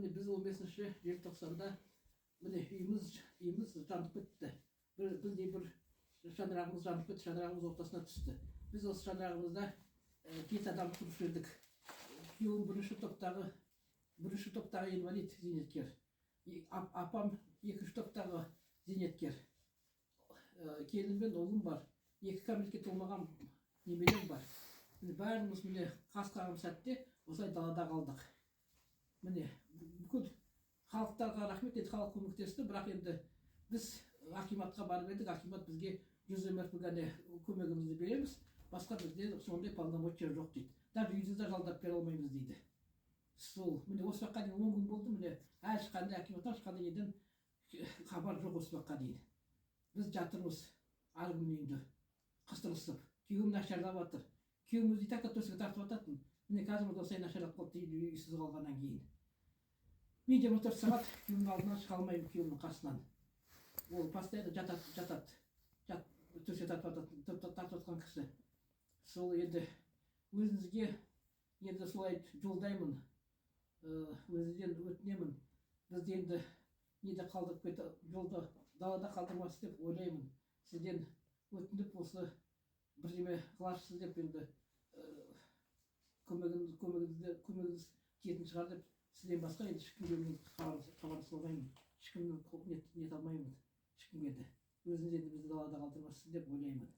міне біз 15 желтоқсанда міне үйіміз жанып кетті. Біздей бір шаңырағымыз жанып кетті, шаңырағымыз ортасына түсті. Біз осы шаңырағымызда 7 адам тұрып едік. Күйеуім бірінші топтағы инвалид зейнеткер. Апам екінші топтағы зейнеткер. Келінім мен ұлым бар. 2 кәмелетке толмаған немерем бар. Бәріміз міне қас-қағым сәтте осылай далада қалдық. Міне бүкіл халықтарға рахмет, енді халық көмектесті, бірақ енді біз акиматқа барып едік, акимат бізге 100 мрп-ге көмегімізді береміз, басқа бізде сондай полномочия жоқ дейді. Даже үйді де жалдап бере алмаймыз дейді. Сол, міне осы уақытқа дейін 10 күн болды, міне ешқандай акиматтан ешқандай неден хабар жоқ осы уақытқа дейін. Біз жатырмыз арғын үйінде қыстырысып, күйеуім нашарлап жатыр. Күйеуімізді так төсекке тартып жататын. Міне қазір осылай нашарлап қалды үйсіз қалғаннан кейін. Мен 24 сағат күйеуімнің алдынан шыға алмаймын, күйеуімнің қасынан. Ол постоянно жатады. Төсекке тартып жатқан кісі. Сол енді өзіңізге енді солай жолдаймын, өзіңізден өтінемін. Бізді енді неде қалдырып кетті, жолда далада қалдырмас деп ойлаймын. Сізден өтініп осы бірдеме қыларсыз деп енді көмегіңіз тиетін шығар деп сізден басқа енді ешкімге хабарласа алмаймын. Ешкімнен не алмаймын, ешкімге де. Өзіңіз енді бізді далада қалдырмассыз деп ойлаймын.